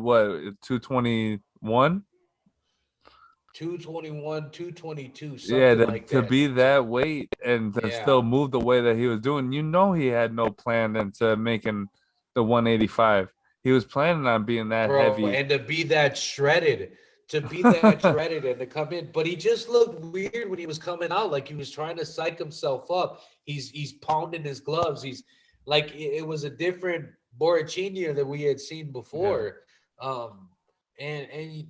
what, 221? 221, 222, Yeah, something like to that. be that weight and to still Yeah, move the way that he was doing, he had no plan into making the 185. He was planning on being that bro, heavy. and to be that shredded and to come in, but he just looked weird when he was coming out, like he was trying to psych himself up. He's pounding his gloves. He's like it was a different Borrachini that we had seen Yeah. before. Um, I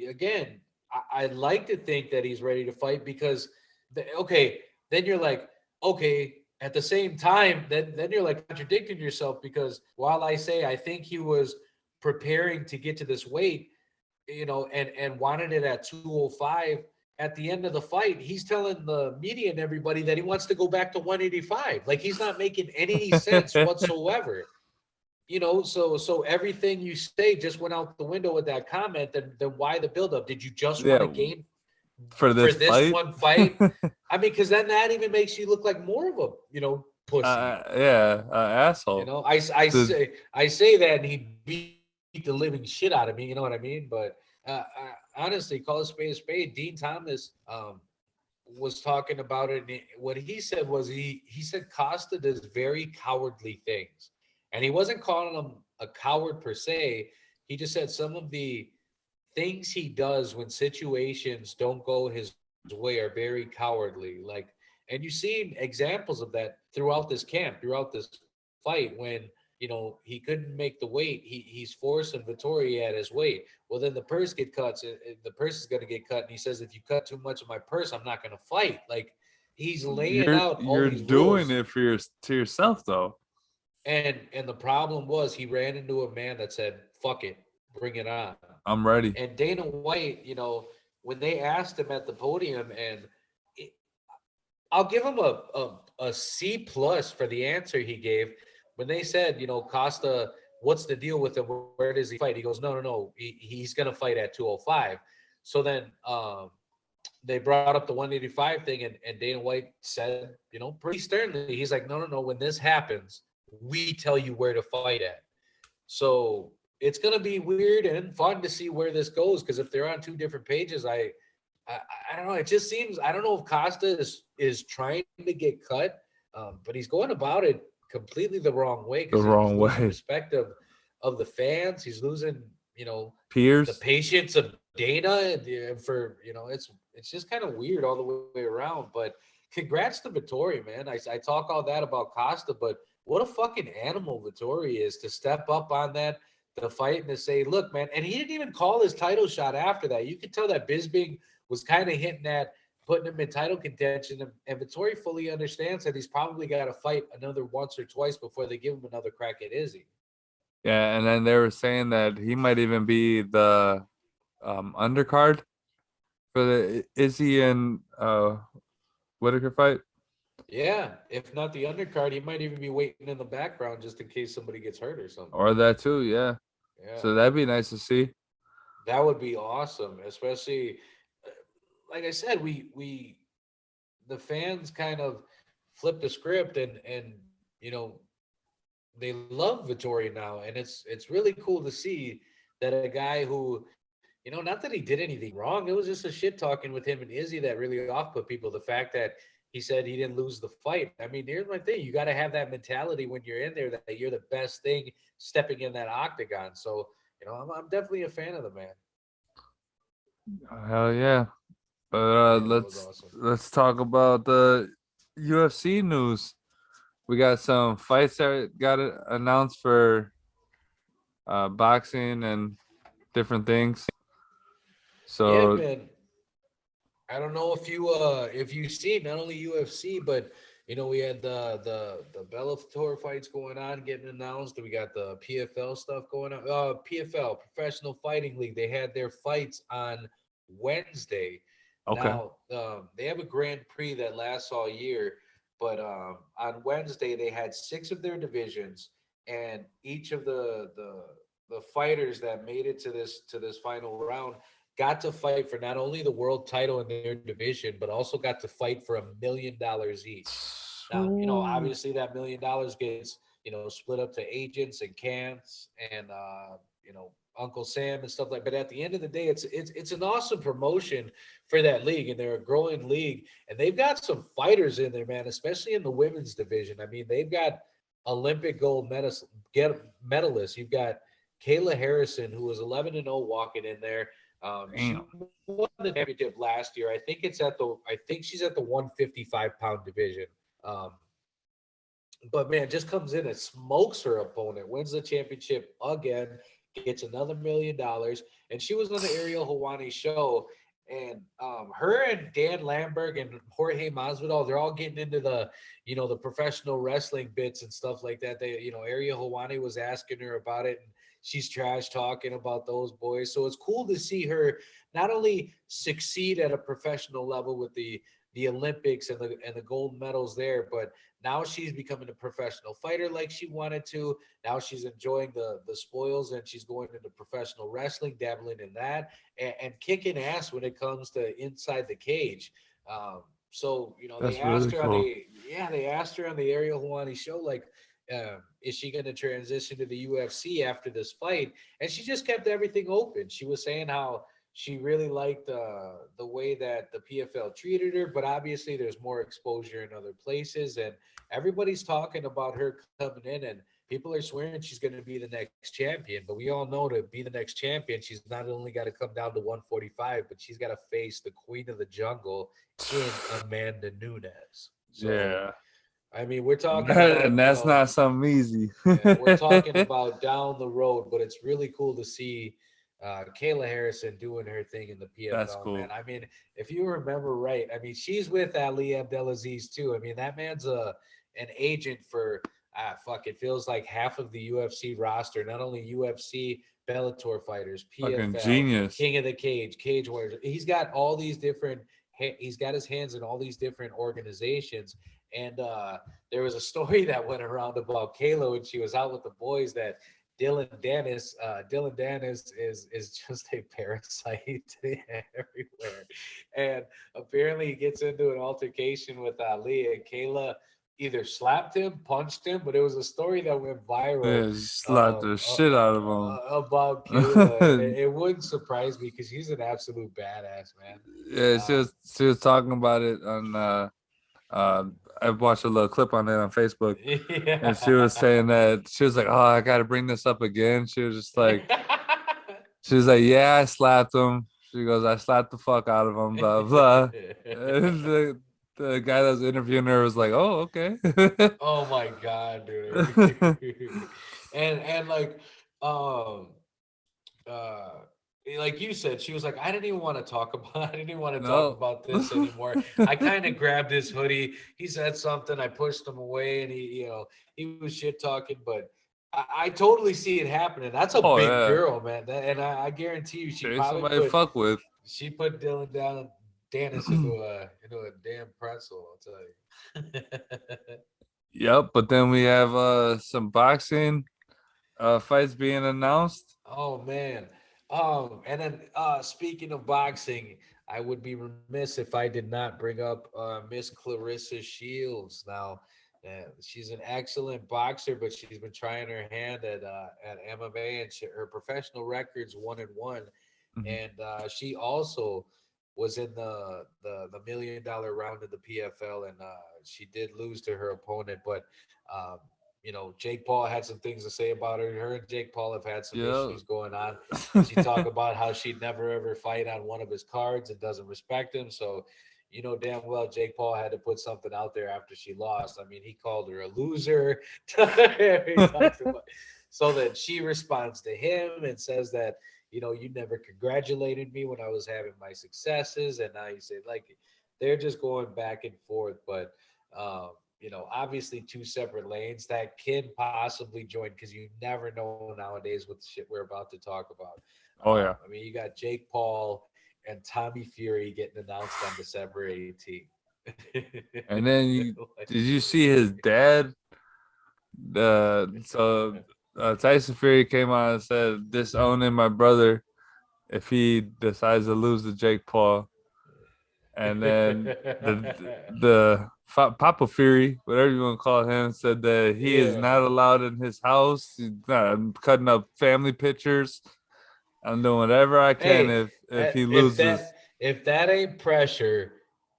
again, I'd like to think that he's ready to fight because, okay, then you're like, okay. At the same time, then you're like contradicting yourself because while I say I think he was preparing to get to this weight, and wanted it at 205, at the end of the fight, he's telling the media and everybody that he wants to go back to 185. Like he's not making any sense whatsoever. So everything you say just went out the window with that comment. Then why the buildup? Did you just want to Yeah, gain for for this this fight. one fight? I mean, because then that even makes you look like more of a pussy. Yeah, asshole. The I say that and he beat the living shit out of me. You know what I mean? But honestly, call a spade a spade. Dean Thomas was talking about it. And what he said was he said Costa does very cowardly things, and he wasn't calling him a coward per se. He just said some of the things he does when situations don't go his way are very cowardly. And you've seen examples of that throughout this camp, throughout this fight, when he couldn't make the weight. He's forcing Vittori at his weight. Well, then the purse get cut. The purse is going to get cut, and he says, "If you cut too much of my purse, I'm not going to fight." Like he's laying out all you're these doing rules, it for to yourself though. and the problem was he ran into a man that said, "Fuck it, bring it on." I'm ready. And Dana White, when they asked him at the podium, and it, I'll give him a C plus for the answer he gave when they said, Costa, what's the deal with him? Where does he fight? He goes, no. He's gonna fight at 205. So then they brought up the 185 thing, and Dana White said, pretty sternly, he's like, no. When this happens, we tell you where to fight at. So it's gonna be weird and fun to see where this goes because if they're on two different pages, I, I don't know. It just seems I don't know if Costa is trying to get cut, but he's going about it completely the wrong way The because he's wrong losing way. respect of the fans. He's losing the Peers. patience of Dana for it's just kind of weird all the way around. But congrats to Vittori, man. I talk all that about Costa, but what a fucking animal Vittori is to step up on that the fight and to say, look, man, and he didn't even call his title shot after that. You could tell that Bisping was kind of hinting at putting him in title contention. And Vittori fully understands that he's probably got to fight another once or twice before they give him another crack at Izzy. Yeah, and then they were saying that he might even be the undercard for the Izzy and Whitaker fight, Yeah, if not the undercard, he might even be waiting in the background just in case somebody gets hurt or something. or that too. Yeah, Yeah, so that'd be nice to see. that would be awesome. Especially, uh, like I said, we the fans kind of flipped the script and they love Vittoria now, and it's really cool to see that a guy who, not that he did anything wrong, it was just a shit talking with him and Izzy that really off put people. The fact that he said he didn't lose the fight. I mean, here's my thing: you got to have that mentality when you're in there that you're the best thing stepping in that octagon. So, I'm definitely a fan of the man. Hell yeah! But Yeah, that was let's awesome. talk about the UFC news. We got some fights that got announced for boxing and different things. Yeah, So man. I don't know if you see not only UFC, but we had the Bellator fights going on getting announced. We got the PFL stuff going on. PFL Professional Fighting League. They had their fights on Wednesday. okay, Now they have a Grand Prix that lasts all year, but on Wednesday they had six of their divisions, and each of the fighters that made it to this final round got to fight for not only the world title in their division, but also got to fight for $1 million each. Now, Ooh. obviously that $1 million gets, split up to agents and camps and, Uncle Sam and stuff like. But at the end of the day, it's an awesome promotion for that league, and they're a growing league, and they've got some fighters in there, man. Especially in the women's division. I mean, they've got Olympic gold medalists. You've got Kayla Harrison, who was 11-0 walking in there. She Damn. won the championship last year. I think she's at the 155-pound division. Um, but man, just comes in and smokes her opponent, wins the championship again, gets another $1 million. And she was on the Ariel Hawani show. And her and Dan Lamberg and Jorge Masvidal, they're all getting into the professional wrestling bits and stuff like that. Ariel Hawani was asking her about it, and she's trash talking about those boys. So it's cool to see her not only succeed at a professional level with the Olympics and the gold medals there, but now she's becoming a professional fighter like she wanted to. Now she's enjoying the spoils, and she's going into professional wrestling, dabbling in that, and kicking ass when it comes to inside the cage. So they That's asked really her cool. they asked her on the Ariel Hawani show, like, is she going to transition to the UFC after this fight? And she just kept everything open. She was saying how she really liked the way that the PFL treated her, but obviously there's more exposure in other places, and everybody's talking about her coming in, and people are swearing she's going to be the next champion. But we all know, to be the next champion, she's not only got to come down to 145, but she's got to face the queen of the jungle in Amanda Nunes. So, Yeah. I mean, we're talking And about, that's not something easy. yeah, we're talking about down the road, but it's really cool to see Kayla Harrison doing her thing in the That's PFL, man. cool. I mean, if you remember right, I mean, she's with Ali Abdelaziz too. I mean, that man's an agent for fuck. It feels like half of the UFC roster, not only UFC, Bellator fighters, Fucking PFL, genius. King of the Cage, Cage Warriors. He's got all these different. He's got his hands in all these different organizations, and there was a story that went around about Kayla when she was out with the boys, that Dylan Dennis is just a parasite everywhere, and apparently he gets into an altercation with Ali, and Kayla either slapped him, punched him, but it was a story that went viral Yeah, slapped the shit out of about Kayla, and him. it wouldn't surprise me because she's an absolute badass, man. Yeah, she Um, was she was talking about it on uh I watched a little clip on it on Facebook, and she was yeah. saying that she was like, "Oh, I got to bring this up again." She was like, "Yeah, I slapped him." She goes, "I slapped the fuck out of him." Blah blah. And the guy that was interviewing her was like, "Oh, okay." Oh my god, dude. And like um uh like you said, she was like, I didn't even want to talk about I didn't even want to talk No. about this anymore. I kind of grabbed his hoodie. He said something, I pushed him away, and he was shit talking, but I totally see it happening. That's a Oh big yeah, girl, man. And I guarantee you there ain't somebody to fuck with. she put Dylan down Dennis into a damn pretzel, I'll tell you. Yep, but then we have some boxing fights being announced. Oh man. And then speaking of boxing, I would be remiss if I did not bring up Miss Clarissa Shields. Now, she's an excellent boxer, but she's been trying her hand at MMA, and her professional record's 1-1. Mhm. And she also was in the $1 million round of the PFL, and she did lose to her opponent. But um, Jake Paul had some things to say about her. Her and Jake Paul have had some Yeah. issues going on, and she talked about how she'd never ever fight on one of his cards and doesn't respect him. So, damn well Jake Paul had to put something out there after she lost. I mean, he called her a loser. He talks about, so that she responds to him and says that you never congratulated me when I was having my successes, and now you say, like, they're just going back and forth. But obviously two separate lanes that can possibly join, because you never know nowadays with the shit we're about to talk about. Oh yeah. I mean, you got Jake Paul and Tommy Fury getting announced on December 18th. And then did you see his dad? Tyson Fury came out and said, "Disowning my brother if he decides to lose to Jake Paul." And then Papa Fury, whatever you want to call him, said that he is Yeah. not allowed in his house. He's not cutting up family pictures. I'm doing whatever I can Hey, if he if loses. that ain't pressure,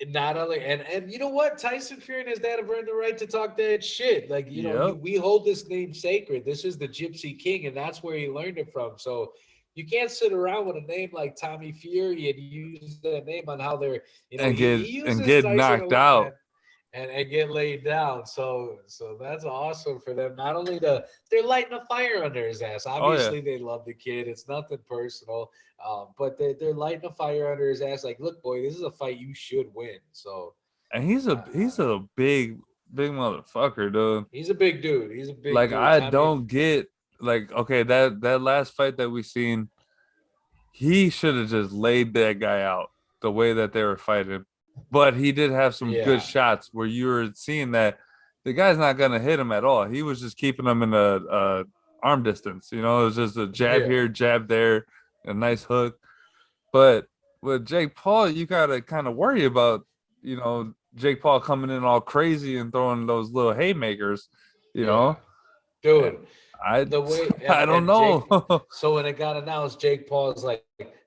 not only and you know what, Tyson Fury and his dad have earned the right to talk that shit. Like Yep. we hold this name sacred. This is the Gypsy King, and that's where he learned it from. So you can't sit around with a name like Tommy Fury and use that name on how they're he And uses get Tyson a knocked lot, man, out. and get laid down. So that's awesome for them. Not only they're lighting a fire under his ass. Oh yeah. Obviously, they love the kid. It's nothing personal. But they're lighting a fire under his ass. Like, look, boy, this is a fight you should win. So And he's a big motherfucker, dude. he's a big dude. He's a big Like dude. I Tommy, don't get like okay, that last fight that we seen, he should have just laid that guy out the way that they were fighting. But he did have some good yeah, shots where you were seeing that the guy's not gonna hit him at all. He was just keeping him in a arm distance. You know, it was just a jab yeah. here, jab there, a nice hook. But with Jake Paul, you gotta kind of worry about, Jake Paul coming in all crazy and throwing those little haymakers, you Yeah, know. And dude. I The way I don't and Jake. know. So when it got announced, Jake Paul's like,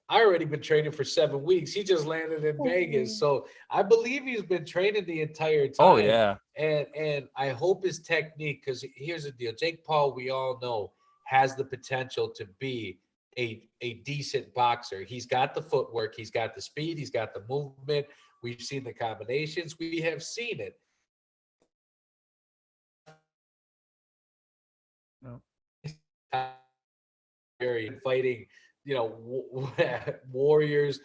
I already been training for 7 weeks. He just landed in Vegas, so I believe he's been training the entire Oh time. yeah. And I hope his technique, because here's the deal: Jake Paul, we all know, has the potential to be a decent boxer. He's got the footwork, he's got the speed, he's got the movement. We've seen the combinations. We have seen it. No. Fighting, warriors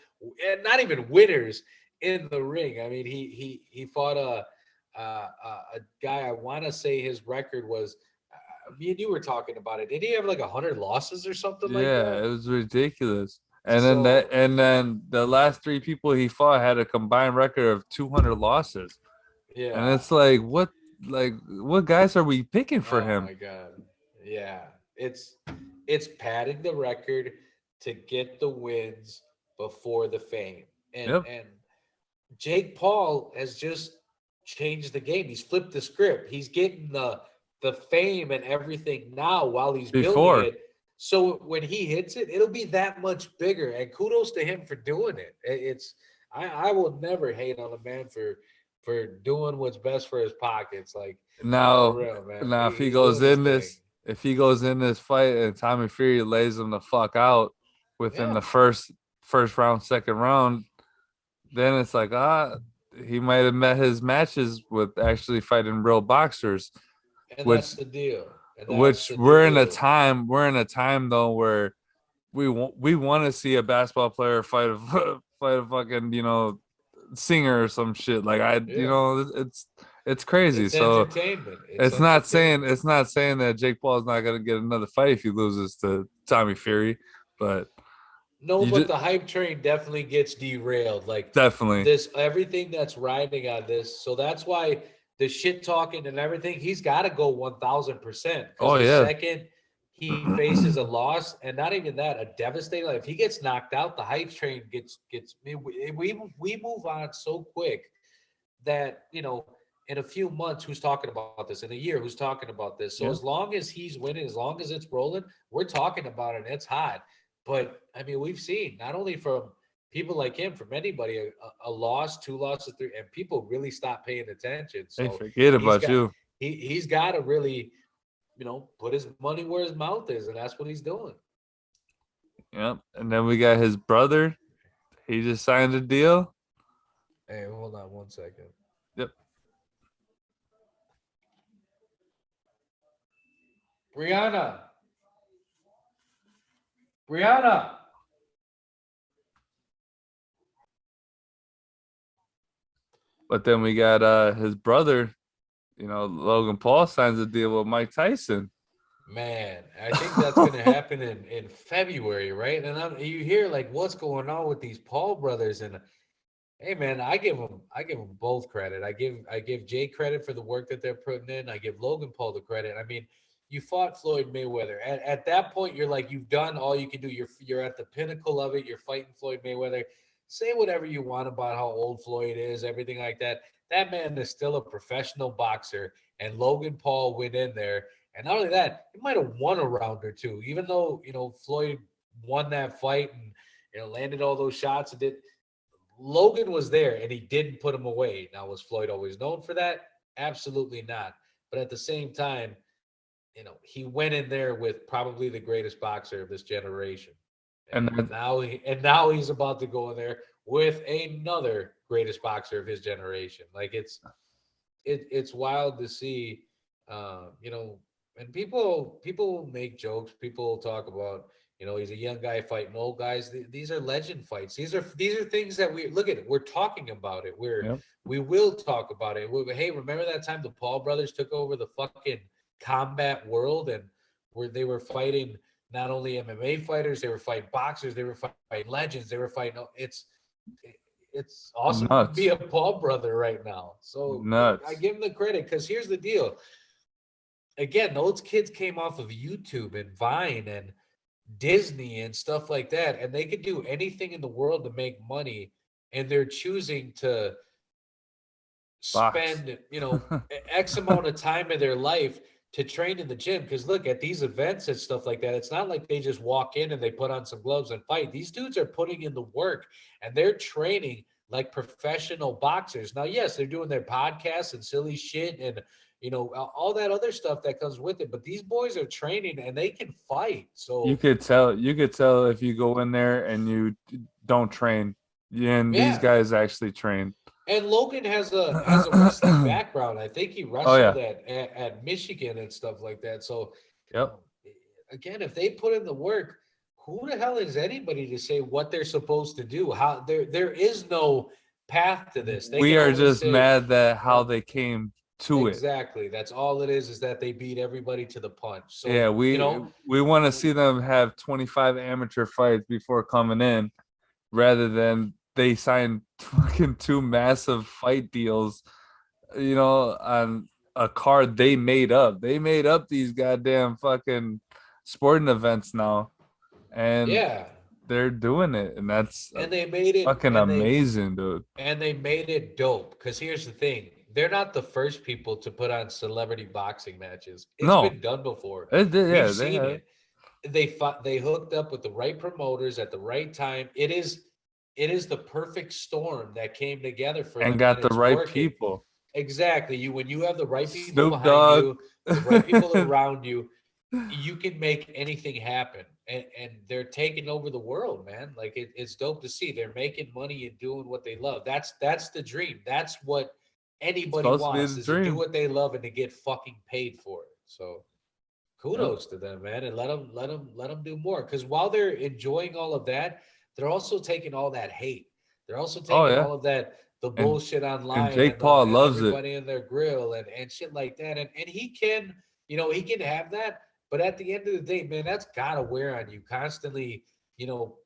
and not even winners in the ring. I mean, he fought a guy. I want to say his record was. Me and you were talking about it. Did he have like 100 losses or something like Yeah, that? it was ridiculous. So And then the last three people he fought had a combined record of 200 losses. And yeah. it's like what guys are we picking for Oh him? my god. Yeah. It's it's padding the record to get the wins before the fame. Yep. And Jake Paul has just changed the game. He's flipped the script. He's getting the fame and everything now while he's building Before. it. So when he hits it, it'll be that much bigger. And kudos to him for doing it. It's I will never hate on a man for doing what's best for his pockets. Like for Now real, man. now He's doing his thing. if he goes in this fight and Tommy Fury lays him the fuck out within Yeah. the first round, second round, then it's like he might have met his matches with actually fighting real boxers, And which that's the deal. And that's which the deal. we're in a time though where we want to see a basketball player fight a fight a fucking singer or some shit like Yeah. it's crazy. It's So entertainment. It's entertainment. it's not saying that Jake Paul is not going to get another fight if he loses to Tommy Fury, but No, you but just the hype train definitely gets derailed. Like definitely. this, everything that's riding on this. So that's why the shit talking and everything, he's got to go 1000%. Because Oh the yeah. second he faces a loss, and not even that, a devastating, like if he gets knocked out, the hype train gets we move on so quick that in a few months, who's talking about this? In a year, who's talking about this? So Yeah. as long as he's winning, as long as it's rolling, we're talking about it and it's hot. But I mean, we've seen not only from people like him, from anybody, a loss, two losses, three, and people really stop paying attention. They So forget he's about got you. he's got to really, put his money where his mouth is, and that's what he's doing. Yep. And then we got his brother. He just signed a deal. Hey, hold on one second. Yep. Brianna, Brianna. But then we got his brother, Logan Paul signs a deal with Mike Tyson. Man, I think that's going to happen in February, right? And you hear like what's going on with these Paul brothers, and hey, man, I give them both credit. I give Jay credit for the work that they're putting in. I give Logan Paul the credit. I mean, you fought Floyd Mayweather. At that point, you're like you've done all you can do. You're at the pinnacle of it. You're fighting Floyd Mayweather. Say whatever you want about how old Floyd is, everything like that. That man is still a professional boxer, and Logan Paul went in there. And not only that, he might have won a round or two, even though Floyd won that fight and landed all those shots and did. Logan was there and he didn't put him away. Now, was Floyd always known for that? Absolutely not. But at the same time, he went in there with probably the greatest boxer of this generation. And And now he's about to go in there with another greatest boxer of his generation. Like it's wild to see, and people make jokes. People talk about, he's a young guy fighting old guys. These are legend fights. These are things that we look at it. We're talking about it. yep. We will talk about it. Hey, remember that time the Paul brothers took over the fucking combat world and where they were fighting not only MMA fighters, they were fighting boxers, they were fighting legends, they were fighting. It's awesome to be Nuts. a Paul brother right now. So I Nuts. give him the credit because here's the deal. Again, those kids came off of YouTube and Vine and Disney and stuff like that, and they could do anything in the world to make money, and they're choosing to Box. spend, X amount of time in their life to train in the gym. Because look at these events and stuff like that. It's not like they just walk in and they put on some gloves and fight. These dudes are putting in the work and they're training like professional boxers. Now, yes, they're doing their podcasts and silly shit and all that other stuff that comes with it. But these boys are training and they can fight. You So could tell if you go in there and you don't train. And these yeah. guys actually train. And Logan has a wrestling background. I think he Oh wrestled yeah. at Michigan and stuff like that. So, Yep. again, if they put in the work, who the hell is anybody to say what they're supposed to do? How there is no path to this. They We can are only just say mad that how they came to it. exactly. That's all it is that they beat everybody to the punch. Yeah, So, we want to see them have 25 amateur fights before coming in, rather than they sign fucking two massive fight deals, on a card they made up. They made up these goddamn fucking sporting events now, and yeah. they're doing it, and that's And they made it fucking amazing, dude. and they made it dope. Because here's the thing: they're not the first people to put on celebrity boxing matches. It's No, been done before. yeah, We've they seen have, it. They hooked up with the right promoters at the right time. It is the perfect storm that came together for and them, and got the it's right working. people. Exactly. When you have the right people Snoop behind Dogg. you, the right people around you, you can make anything happen. And they're taking over the world, man. Like it's dope to see. They're making money and doing what they love. That's the dream. That's what anybody Supposed to be wants the is to do dream. what they love and to get fucking paid for it. So Yep. kudos to them, man, and let them do more. Because while they're enjoying all of that, they're also taking all that hate. They're also Oh taking yeah. all of that the And bullshit and online Jake and Paul and loves it. everybody in their grill and shit like that. And he can, he can have that. But at the end of the day, man, that's gotta wear on you constantly. You know,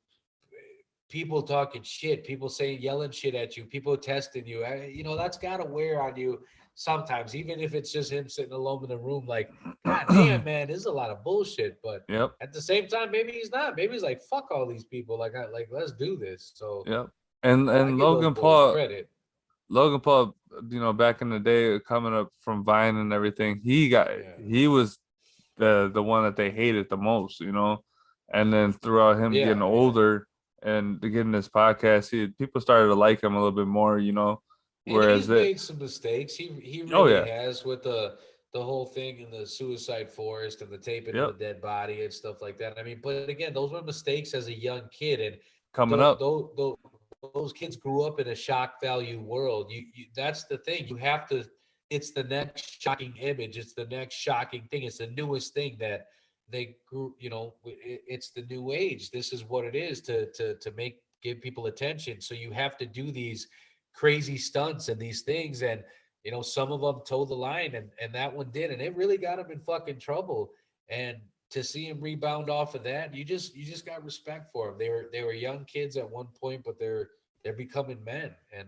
people talking shit, people saying yelling shit at you, people testing you. That's gotta wear on you sometimes, even if it's just him sitting alone in the room, like, God damn, man, this is a lot of bullshit. But Yep. at the same time, maybe he's not. Maybe he's like, fuck all these people. Let's do this. So Yep. And I and give those Logan boys Paul, credit. Logan Paul, back in the day, coming up from Vine and everything, Yeah. he was the one that they hated the most. And then throughout him Yeah. getting Yeah. older and getting this podcast, people started to like him a little bit more. And Whereas he's that, made some mistakes. He oh really yeah, has with the whole thing in the suicide forest and the taping of the yep, dead body and stuff like that. I mean, but again, those were mistakes as a young kid, and coming up, those kids grew up in a shock value world. That's the thing. You have to. It's the next shocking image. It's the next shocking thing. It's the newest thing that they grew. It's the new age. This is what it is to give people attention. So you have to do these crazy stunts and these things, and some of them told the line, and that one did, and it really got him in fucking trouble. And to see him rebound off of that, you just got respect for him. They were young kids at one point, but they're becoming men, and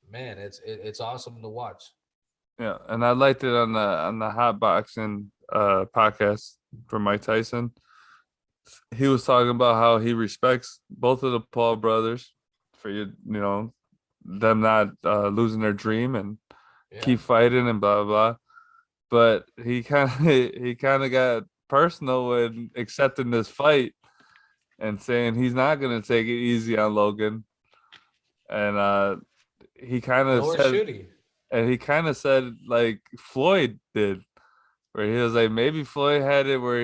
man, it's awesome to watch. yeah. And I liked it on the hot boxing podcast from Mike Tyson. He was talking about how he respects both of the Paul brothers for them not losing their dream and Yeah. keep fighting and blah blah. But he kind of he kind of got personal when accepting this fight and saying he's not gonna take it easy on Logan. And he kind of Nor said, should he. and he kind of said like Floyd did, where he was like maybe Floyd had it where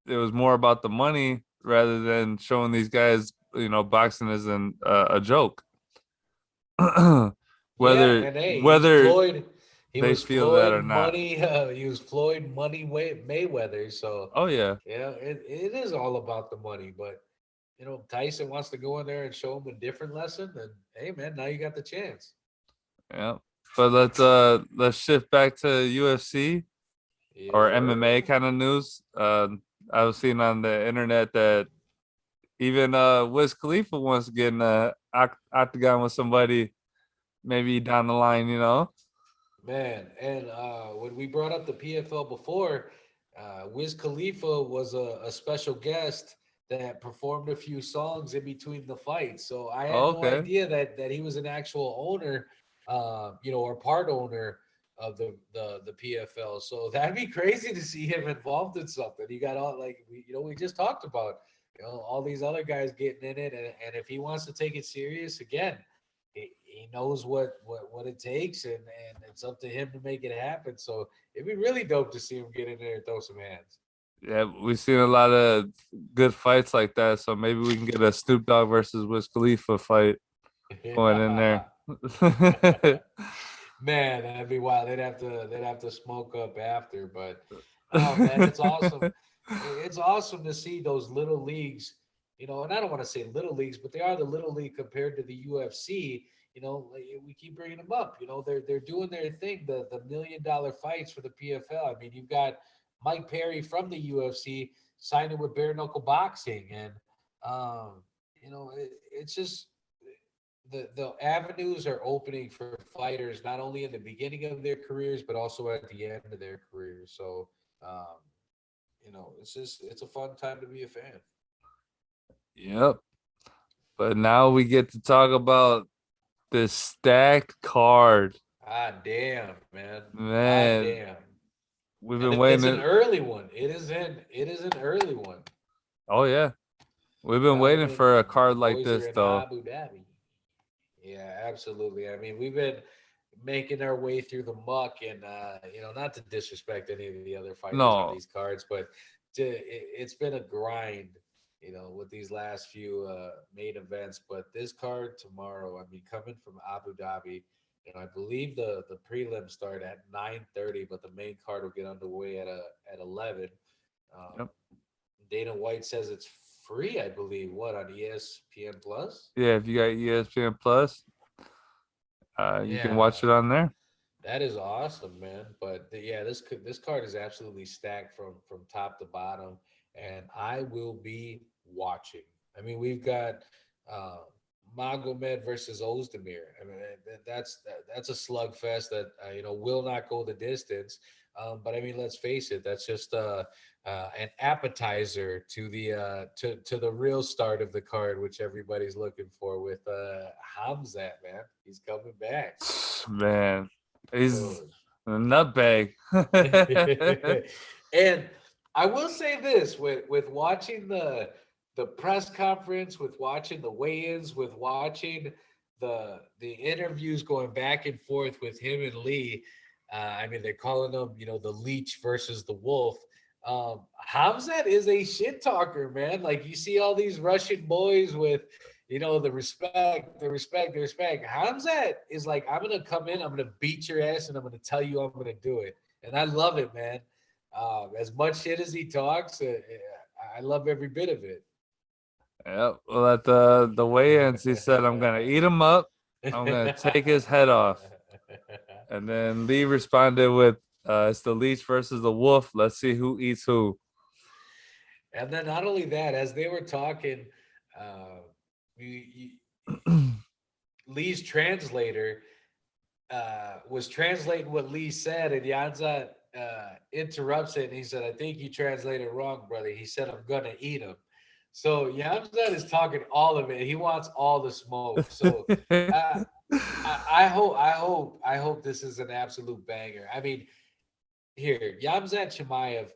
it was more about the money rather than showing these guys, boxing as a joke. Yeah, whether and hey, he's whether Floyd. He they was feel that Floyd or not. Money. He was Floyd Money Mayweather. So Oh yeah, yeah, it is all about the money. But Tyson wants to go in there and show him a different lesson. And hey, man, now you got the chance. yeah. But let's shift back to UFC Yes, or MMA sir. kind of news. I was seeing on the internet that even Wiz Khalifa wants to get in a octagon with somebody maybe down the line. Man, and when we brought up the PFL before, Wiz Khalifa was a special guest that performed a few songs in between the fights. So I had Oh, no okay. idea that he was an actual owner, or part owner of the PFL. So that'd be crazy to see him involved in something. You got all like we just talked about, all these other guys getting in it, and if he wants to take it serious again, he knows what it takes, and it's up to him to make it happen. So it'd be really dope to see him get in there and throw some hands. Yeah, we've seen a lot of good fights like that, so maybe we can get a Snoop Dogg versus Wiz Khalifa fight going in there. Man, that'd be wild. They'd have to smoke up after, but oh man, it's awesome. It's awesome to see those little leagues, and I don't want to say little leagues, but they are the little league compared to the UFC. Like, we keep bringing them up. They're doing their thing, the $1 million fights for the PFL. I mean, you've got Mike Perry from the UFC signing with bare knuckle boxing, and it's just the avenues are opening for fighters not only in the beginning of their careers but also at the end of their careers. So, um, it's a fun time to be a fan. Yep. But now we get to talk about this stacked card. Ah, damn, man. Ah, Man, damn. we've And been it's an waiting. early one. It is an early one. Oh yeah, we've been waiting Coming, for a the card like boys are this in though. Abu Dhabi. Yeah, absolutely. I mean, we've been making our way through the muck, and not to disrespect any of the other fighters on these No, cards, but it's been a grind, with these last few main events. But this card tomorrow, I mean, coming from Abu Dhabi, I believe the prelims start at 9:30, but the main card will get underway at 11. Um, yep. Dana White says it's free, I believe. What, on ESPN Plus? Yeah, if you got ESPN Plus, you can Yeah, watch it on there. that is awesome, man. But yeah, this card is absolutely stacked from top to bottom, and I will be watching. I mean, we've got uh, Magomed versus Ozdemir. I mean, that's a slugfest that will not go the distance. But I mean, let's face it, that's just an appetizer to the real start of the card, which everybody's looking for with Hamzat. Man, he's coming back. Man, he's Oh. a nutbag. And I will say this, with watching the press conference, with watching the weigh-ins, with watching the interviews going back and forth with him and Lee. I mean, they're calling him, the leech versus the wolf. Hamzat is a shit talker, man. Like, you see all these Russian boys with, the respect. Hamzat is like, I'm gonna come in, I'm gonna beat your ass, and I'm gonna tell you I'm gonna do it, and I love it, man. As much shit as he talks, I love every bit of it. Yep. Well, at the weigh-ins, he said, "I'm gonna eat him up. I'm gonna take his head off." And then Lee responded with, "It's the leech versus the wolf. Let's see who eats who." And then not only that, as they were talking, uh, Lee's translator was translating what Lee said, and Yanza interrupts it, and he said, "I think you translated wrong, brother." He said, "I'm gonna eat him." So Yamzat is talking all of it. He wants all the smoke. So uh, I hope this is an absolute banger. I mean, here Yamzat Chimaev,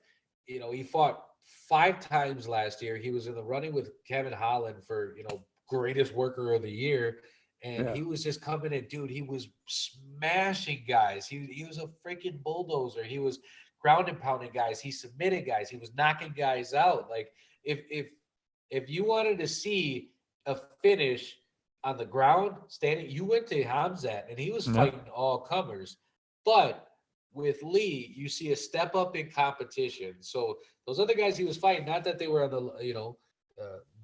he fought 5 times last year. He was in the running with Kevin Holland for, greatest worker of the year. And Yeah. he was just coming in, dude. He was smashing guys. He was a freaking bulldozer. He was ground and pounding guys. He submitted guys. He was knocking guys out. Like if you wanted to see a finish on the ground standing, you went to Hamzat and he was Yeah. fighting all comers. But with Lee, you see a step up in competition. So those other guys he was fighting, not that they were on the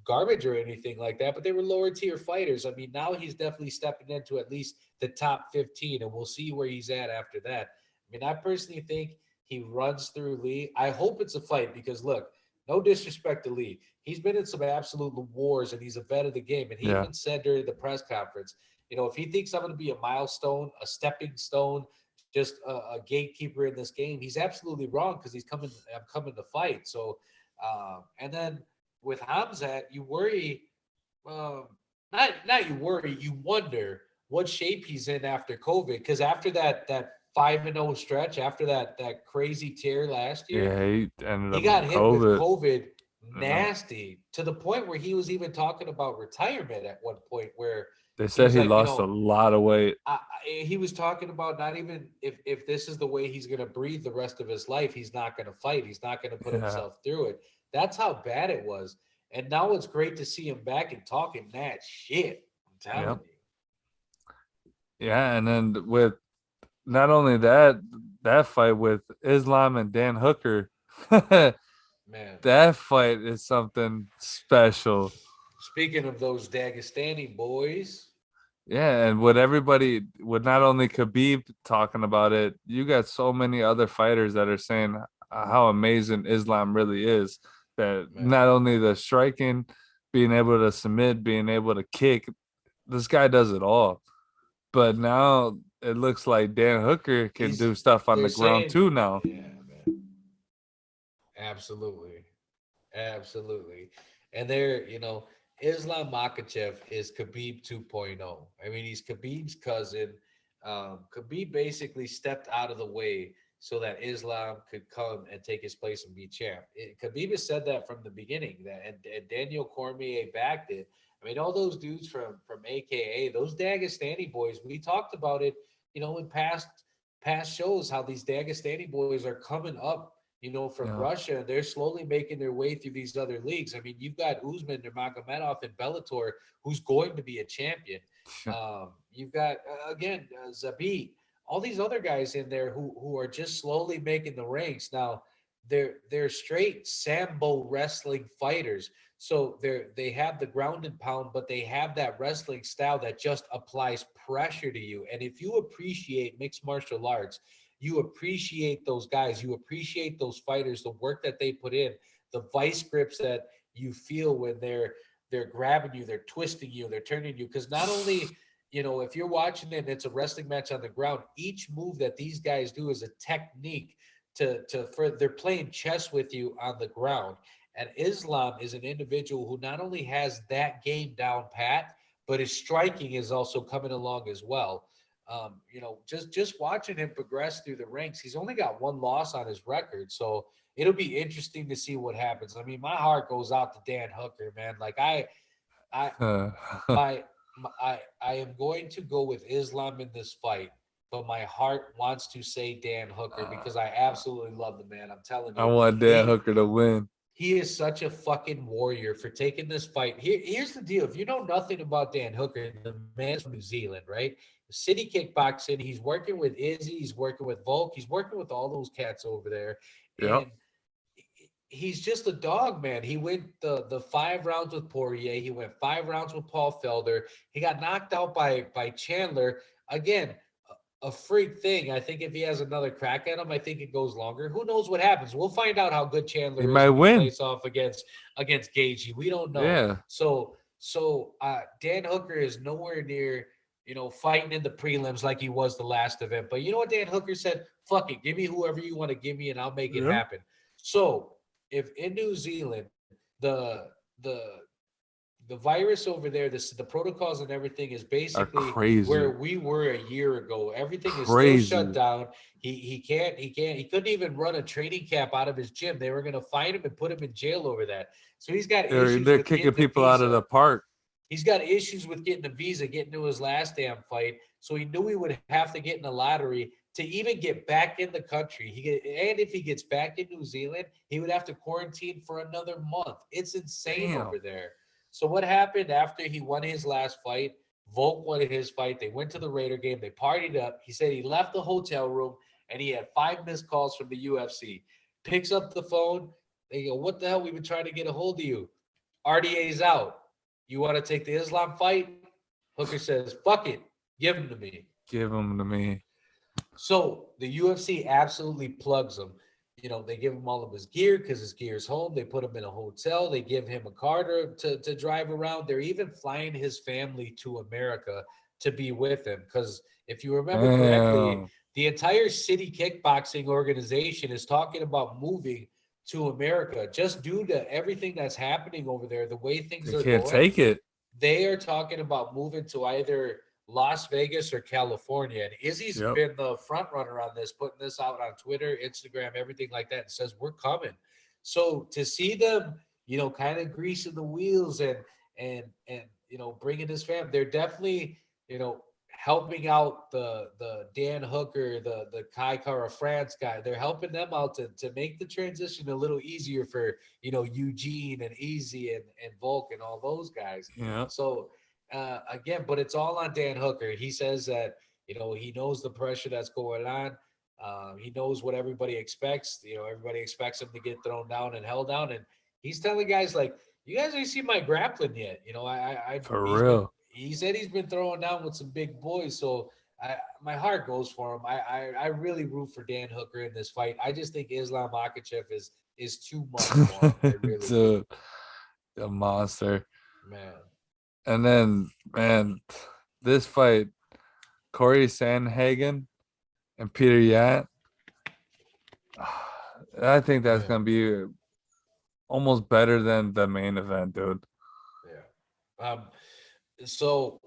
garbage or anything like that, but they were lower tier fighters. I mean, now he's definitely stepping into at least the top 15, and we'll see where he's at after that. I mean, I personally think he runs through Lee. I hope it's a fight because look, no disrespect to Lee. He's been in some absolute wars and he's a vet of the game. And he Yeah. even said during the press conference, if he thinks I'm going to be a milestone, a stepping stone, just a gatekeeper in this game, he's absolutely wrong because I'm coming to fight. So, and then with Hamzat, you worry, um, not you worry, you wonder what shape he's in after COVID. Because after that 5-0 stretch, after that crazy tear last year, Yeah. He ended he up with got hit with COVID. COVID You know, nasty to the point where he was even talking about retirement at one point where they he said was he like, lost a lot of weight. he was talking about not even if this is the way he's going to breathe the rest of his life, he's not going to fight. He's not going to put Yeah. himself through it. That's how bad it was. And now it's great to see him back and talking that shit. I'm Yeah. telling you. Yeah. And then with not only that fight with Islam and Dan Hooker, that Man. fight is something special. Speaking of those Dagestani boys, Yeah, and with not only Khabib talking about it, you got so many other fighters that are saying how amazing Islam really is. That man, not only the striking, being able to submit, being able to kick, this guy does it all. But now it looks like Dan Hooker can he's do stuff on they're the ground saying, too now. yeah, man. Absolutely. Absolutely. And Islam Makhachev is Khabib 2.0. I mean, he's Khabib's cousin. Khabib basically stepped out of the way so that Islam could come and take his place and be champ. Khabib has said that from the beginning, and Daniel Cormier backed it. I mean, all those dudes from AKA, those Dagestani boys, we talked about it, in past shows, how these Dagestani boys are coming up from Yeah. Russia, and they're slowly making their way through these other leagues. I mean, you've got Usman Nurmagomedov in Bellator, who's going to be a champion. You've got Zabit, all these other guys in there who are just slowly making the ranks. Now, they're straight sambo wrestling fighters. So they have the ground and pound, but they have that wrestling style that just applies pressure to you. And if you appreciate mixed martial arts, you appreciate those guys, you appreciate those fighters, the work that they put in, the vice grips that you feel when they're grabbing you, they're twisting you, they're turning you. Because not only, if you're watching it and it's a wrestling match on the ground, each move that these guys do is a technique for they're playing chess with you on the ground. And Islam is an individual who not only has that game down pat, but his striking is also coming along as well. Just watching him progress through the ranks, he's only got one loss on his record, so it'll be interesting to see what happens. I mean, my heart goes out to Dan Hooker, man. Like I, I am going to go with Islam in this fight, but my heart wants to say Dan Hooker because I absolutely love the man. I'm telling I you, want Dan Hooker to win. he is such a fucking warrior for taking this fight. Here's the deal. If you know nothing about Dan Hooker, the man's from New Zealand, right? City kickboxing. He's working with Izzy. He's working with Volk. He's working with all those cats over there. Yep. And he's just a dog, man. He went the 5 rounds with Poirier. He went 5 rounds with Paul Felder. He got knocked out by Chandler. Again, a freak thing. I think if he has another crack at him, I think it goes longer. Who knows what happens? We'll find out how good He Chandler is might when he win. plays off against Gagey. We don't know. Yeah. So Dan Hooker is nowhere near fighting in the prelims like he was the last event. But you know what Dan Hooker said? Fuck it, give me whoever you want to give me, and I'll make it Yeah. happen. So if in New Zealand the the virus over there, the protocols and everything is are basically where crazy. we were a year ago. Everything is still shut Crazy. down. He couldn't even run a training camp out of his gym. They were gonna find him and put him in jail over that. So he's got issues They're with kicking getting a people out of visa. the park. He's got issues with getting a visa, getting to his last damn fight. So he knew he would have to get in the lottery to even get back in the country. And if he gets back in New Zealand, he would have to quarantine for another month. It's insane Damn. over there. So what happened after he won his last fight? Volk won his fight. They went to the Raider game. They partied up. He said he left the hotel room and he had 5 missed calls from the UFC. Picks up the phone. They go, "What the hell? We've been trying to get a hold of you. RDA's out. You want to take the Islam fight?" Hooker says, "Fuck it. Give him to me." Give them to me. So the UFC absolutely plugs him. They give him all of his gear because his gear's home. They put him in a hotel. They give him a car to drive around. They're even flying his family to America to be with him. Because if you remember correctly, Damn. the entire city kickboxing organization is talking about moving to America just due to everything that's happening over there, the way things They are can't going. take it. They are talking about moving to either Las Vegas or California. And Izzy's Yep. been the front runner on this, putting this out on Twitter, Instagram, everything like that, and says we're coming. So to see them, kind of greasing the wheels and bringing this fam, they're definitely helping out the Dan Hooker, the Kai Kara France guy. They're helping them out to make the transition a little easier for Eugene and Easy and Volk and all those guys. Yeah. So again, but it's all on Dan Hooker. He says that he knows the pressure that's going on. He knows what everybody expects. Everybody expects him to get thrown down and held down, and he's telling guys like, "You guys ain't seen my grappling yet." For He's been. real. He said he's been throwing down with some big boys, so my heart goes for him. I really root for Dan Hooker in this fight. I just think Islam Makhachev is too much for him. I really do, Dude, a monster. man. And then, man, this fight, Corey Sandhagen and Peter Yan. I think that's Yeah, gonna be almost better than the main event, dude. yeah. So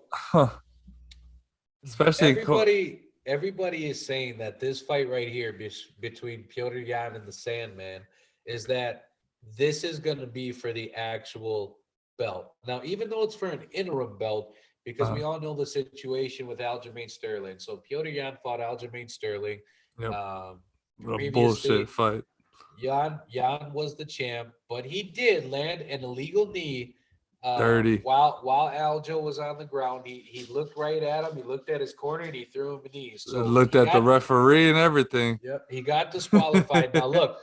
Especially, everybody is saying that this fight right here between Piotr Yan and the Sandman is that this is going to be for the actual belt. Now, even though it's for an interim belt, because we uh, all know the situation with Aljamain Sterling. So Piotr Yan fought Aljamain Sterling. yep, Um, a bullshit Previously, fight. Jan was the champ, but he did land an illegal knee Dirty. while Aljo was on the ground. He looked right at him. He looked at his corner and he threw him a knee. So Looked at the referee and everything. yep, he got disqualified. Now look,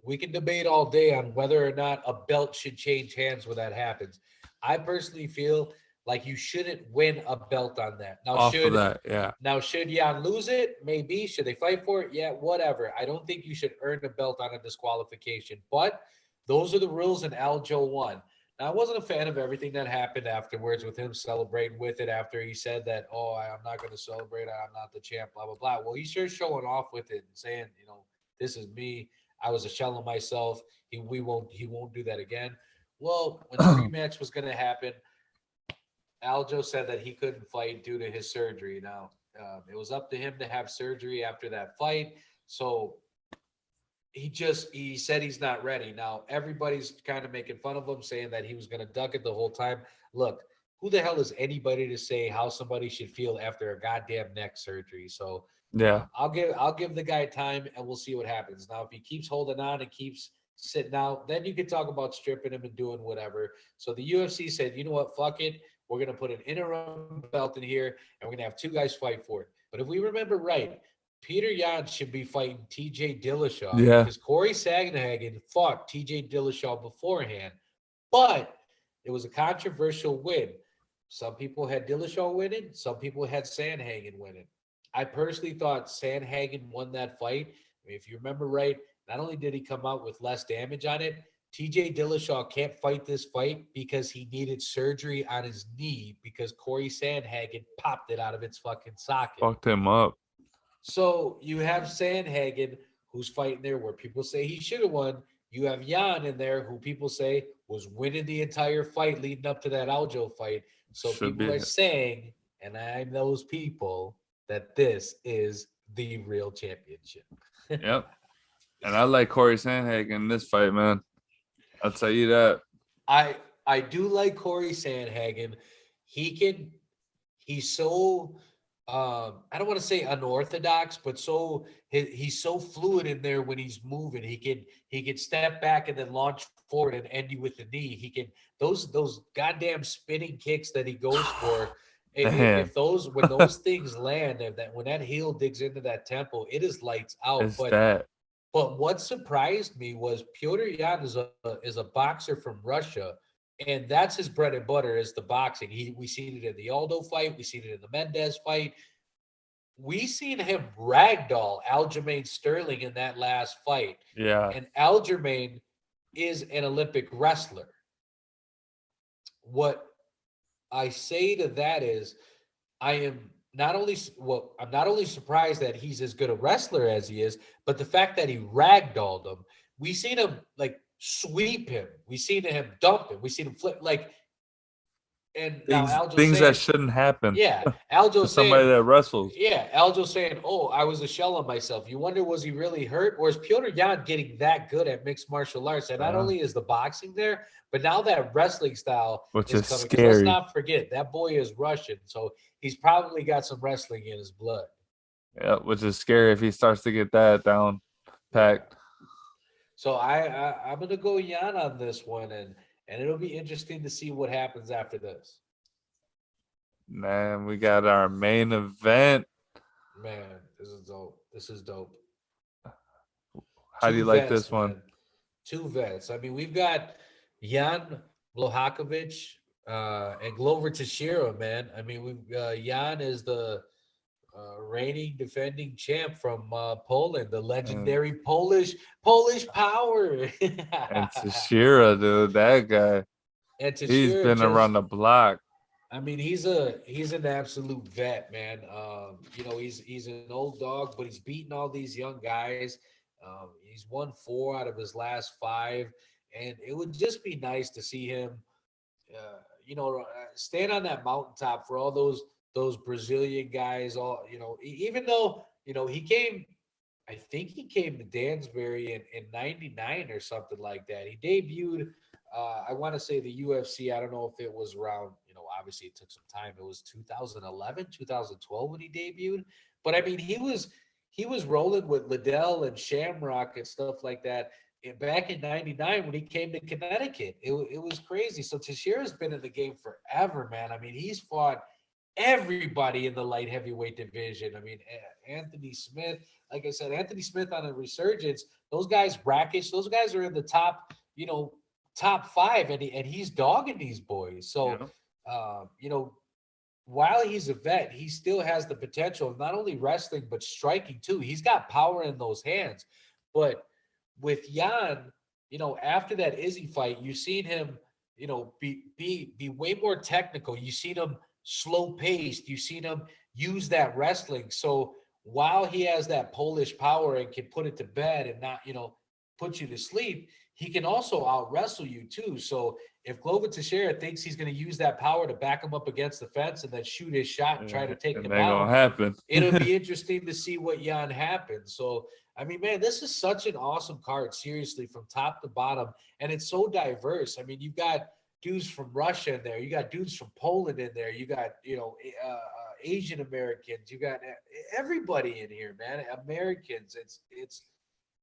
we can debate all day on whether or not a belt should change hands when that happens. I personally feel like you shouldn't win a belt on that. Off of that, yeah. Should Jan lose it? Maybe. Should they fight for it? Yeah, whatever. I don't think you should earn a belt on a disqualification. But those are the rules, and Aljo won. Now, I wasn't a fan of everything that happened afterwards with him celebrating with it after he said that, "Oh, I'm not going to celebrate. I'm not the champ, blah, blah, blah." Well, he's sure showing off with it and saying, this is me. I was a shell of myself. He won't do that again. Well, when the rematch was going to happen, Aljo said that he couldn't fight due to his surgery. Now, it was up to him to have surgery after that fight. So he said he's not ready. Now, everybody's kind of making fun of him, saying that he was going to duck it the whole time. Look, who the hell is anybody to say how somebody should feel after a goddamn neck surgery? So Yeah. I'll give the guy time and we'll see what happens. Now, if he keeps holding on and keeps sitting out, then you can talk about stripping him and doing whatever. So the UFC said, you know what, fuck it. We're going to put an interim belt in here and we're going to have two guys fight for it. But if we remember right, Peter Yan should be fighting TJ Dillashaw Yeah. because Corey Sagenhagen fought TJ Dillashaw beforehand, but it was a controversial win. Some people had Dillashaw winning, some people had Sandhagen winning. I personally thought Sandhagen won that fight. I mean, if you remember right, not only did he come out with less damage on it, TJ Dillashaw can't fight this fight because he needed surgery on his knee because Corey Sandhagen popped it out of its fucking socket. Fucked him up. So you have Sandhagen, who's fighting there where people say he should have won. You have Jan in there, who people say was winning the entire fight leading up to that Aljo fight. So Should people be. are saying, and I'm those people, that this is the real championship. Yep. And I like Corey Sandhagen in this fight, man. I'll tell you that. I I do like Corey Sandhagen. He can he's so I don't want to say unorthodox, but he's so fluid in there when he's moving. He can step back and then launch forward and end you with the knee. He can those goddamn spinning kicks that he goes for. Man, If those when those things land and that when that heel digs into that temple, it is lights out. it's that. But what surprised me was Piotr Yan is a boxer from Russia, and that's his bread and butter is the boxing. We seen it in the Aldo fight, we seen it in the Mendez fight. We seen him ragdoll Aljamain Sterling in that last fight, Yeah. and Aljamain is an Olympic wrestler. What I say to that is, I am not only I'm not only surprised that he's as good a wrestler as he is, but the fact that he ragdolled him. We seen him like sweep him. We seen him dump him. We seen him flip like. And now Aljo's Things that saying, shouldn't happen yeah, to Aljo's somebody saying, that wrestles. yeah, Aljo's saying, oh, I was a shell of myself. You wonder, was he really hurt? Or is Piotr Jan getting that good at mixed martial arts? And not only is the boxing there, but now that wrestling style Which is is coming. Because let's scary. not forget, that boy is Russian. So he's probably got some wrestling in his blood. Yeah, which is scary if he starts to get that down Yeah. packed. So I'm gonna go Jan on this one, and it'll be interesting to see what happens after this. Man, we got our main event. Man, this is dope. This is dope. How do you Two like vets, this one? man. Two vets. I mean, we've got Jan Blachowicz and Glover Teixeira, man. I mean, we've Jan is the reigning defending champ from Poland, the And legendary Polish power. and Tashira, dude, that guy, And he's Teixeira been around just, the block. I mean, he's an absolute vet, man. You know, he's an old dog, but he's beaten all these young guys. He's won 4 out of his last 5, and it would just be nice to see him, stand on that mountaintop for all those Brazilian guys. All even though he came, I think he came to Dansbury in '99 or something like that. He debuted. I want to say the UFC. I don't know if it was around. Obviously it took some time. It was 2011, 2012 when he debuted. But I mean, he was rolling with Liddell and Shamrock and stuff like that. And back in '99 when he came to Connecticut, it was crazy. So Teixeira's been in the game forever, man. I mean, he's fought everybody in the light heavyweight division. I mean, Anthony Smith, like I said, Anthony Smith on a resurgence. Those guys, Rakic, those guys are in the top 5, and he's dogging these boys. So, Yeah. um, you know, while he's a vet, he still has the potential of not only wrestling but striking too. He's got power in those hands. But with Jan, after that Izzy fight, you've seen him, be way more technical. You've seen him slow paced. You've seen him use that wrestling. So while he has that Polish power and can put it to bed and not, put you to sleep, he can also out wrestle you too. So if Glover Teixeira thinks he's going to use that power to back him up against the fence and then shoot his shot and try to take And him that gonna out, happen. it'll be interesting to see what Jan happens. So, I mean, man, this is such an awesome card, seriously, from top to bottom. And it's so diverse. I mean, you've got dudes from Russia in there. You got dudes from Poland in there. You got, Asian Americans. You got everybody in here, man. Americans.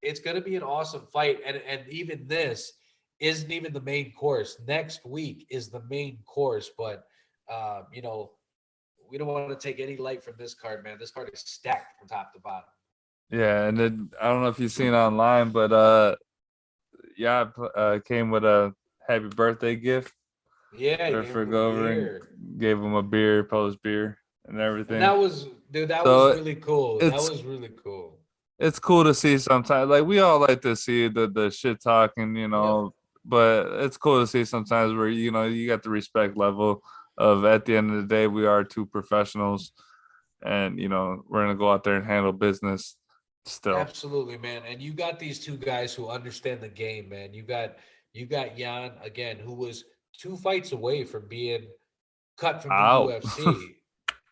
It's going to be an awesome fight. And even this isn't even the main course. Next week is the main course. But, we don't want to take any light from this card, man. This card is stacked from top to bottom. Yeah, and then I don't know if you've seen online, but yeah, came with a happy birthday gift Yeah, he for gave him a Glover and beer. gave him a beer, Polish beer, and And everything. that was, dude, that was So really cool. That it's was really cool. it's cool to see sometimes. Like we all like to see the shit talking, Yep. but it's cool to see sometimes where you got the respect level of at the end of the day we are two professionals, and we're gonna go out there and handle business still. Absolutely, man. And you got these two guys who understand the game, man. You got You got Jan again, who was 2 fights away from being cut from the Out. UFC,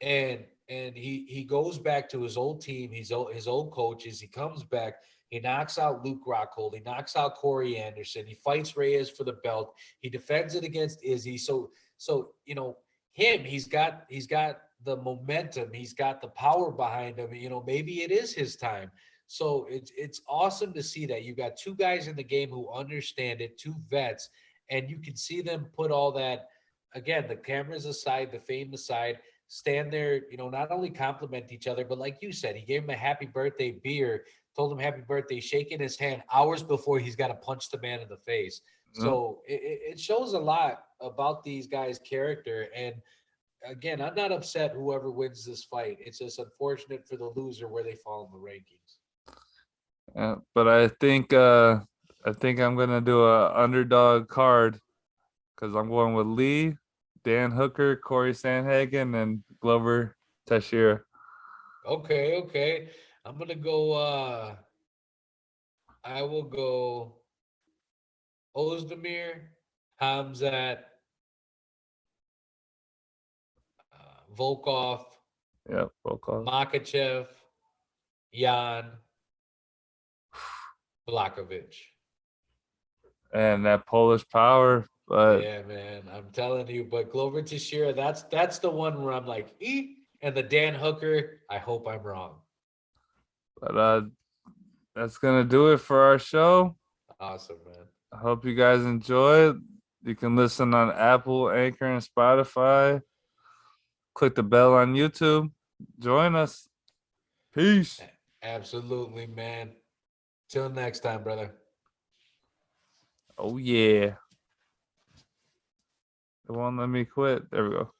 and he goes back to his old team, his old coaches. He comes back. He knocks out Luke Rockhold. He knocks out Corey Anderson. He fights Reyes for the belt. He defends it against Izzy. So him. He's got the momentum. He's got the power behind him. Maybe it is his time. So it's awesome to see that you got two guys in the game who understand it, two vets, and you can see them put all that, again, the cameras aside, the fame aside, stand there, not only compliment each other, but like you said, he gave him a happy birthday beer, told him happy birthday, shaking his hand hours before he's got to punch the man in the face. Yep. So it shows a lot about these guys' character. And again, I'm not upset whoever wins this fight. It's just unfortunate for the loser where they fall in the rankings. But I think I'm gonna do a underdog card because I'm going with Lee, Dan Hooker, Corey Sandhagen, and Glover Teixeira. Okay, okay. I'm gonna go I will go Ozdemir, Hamzat, Volkov, Yep, Volkov. Makachev, Jan, Blakovic. And that Polish power, but Yeah, man, I'm telling you. But Glover Teixeira, that's the one where I'm like, and the Dan Hooker, I hope I'm wrong. but that's gonna do it for our show. Awesome, man. I hope you guys enjoy it. You can listen on Apple, Anchor, and Spotify. Click the bell on YouTube. Join us. Peace. Absolutely, man. Till next time, brother. Oh yeah. It won't let me quit. There we go.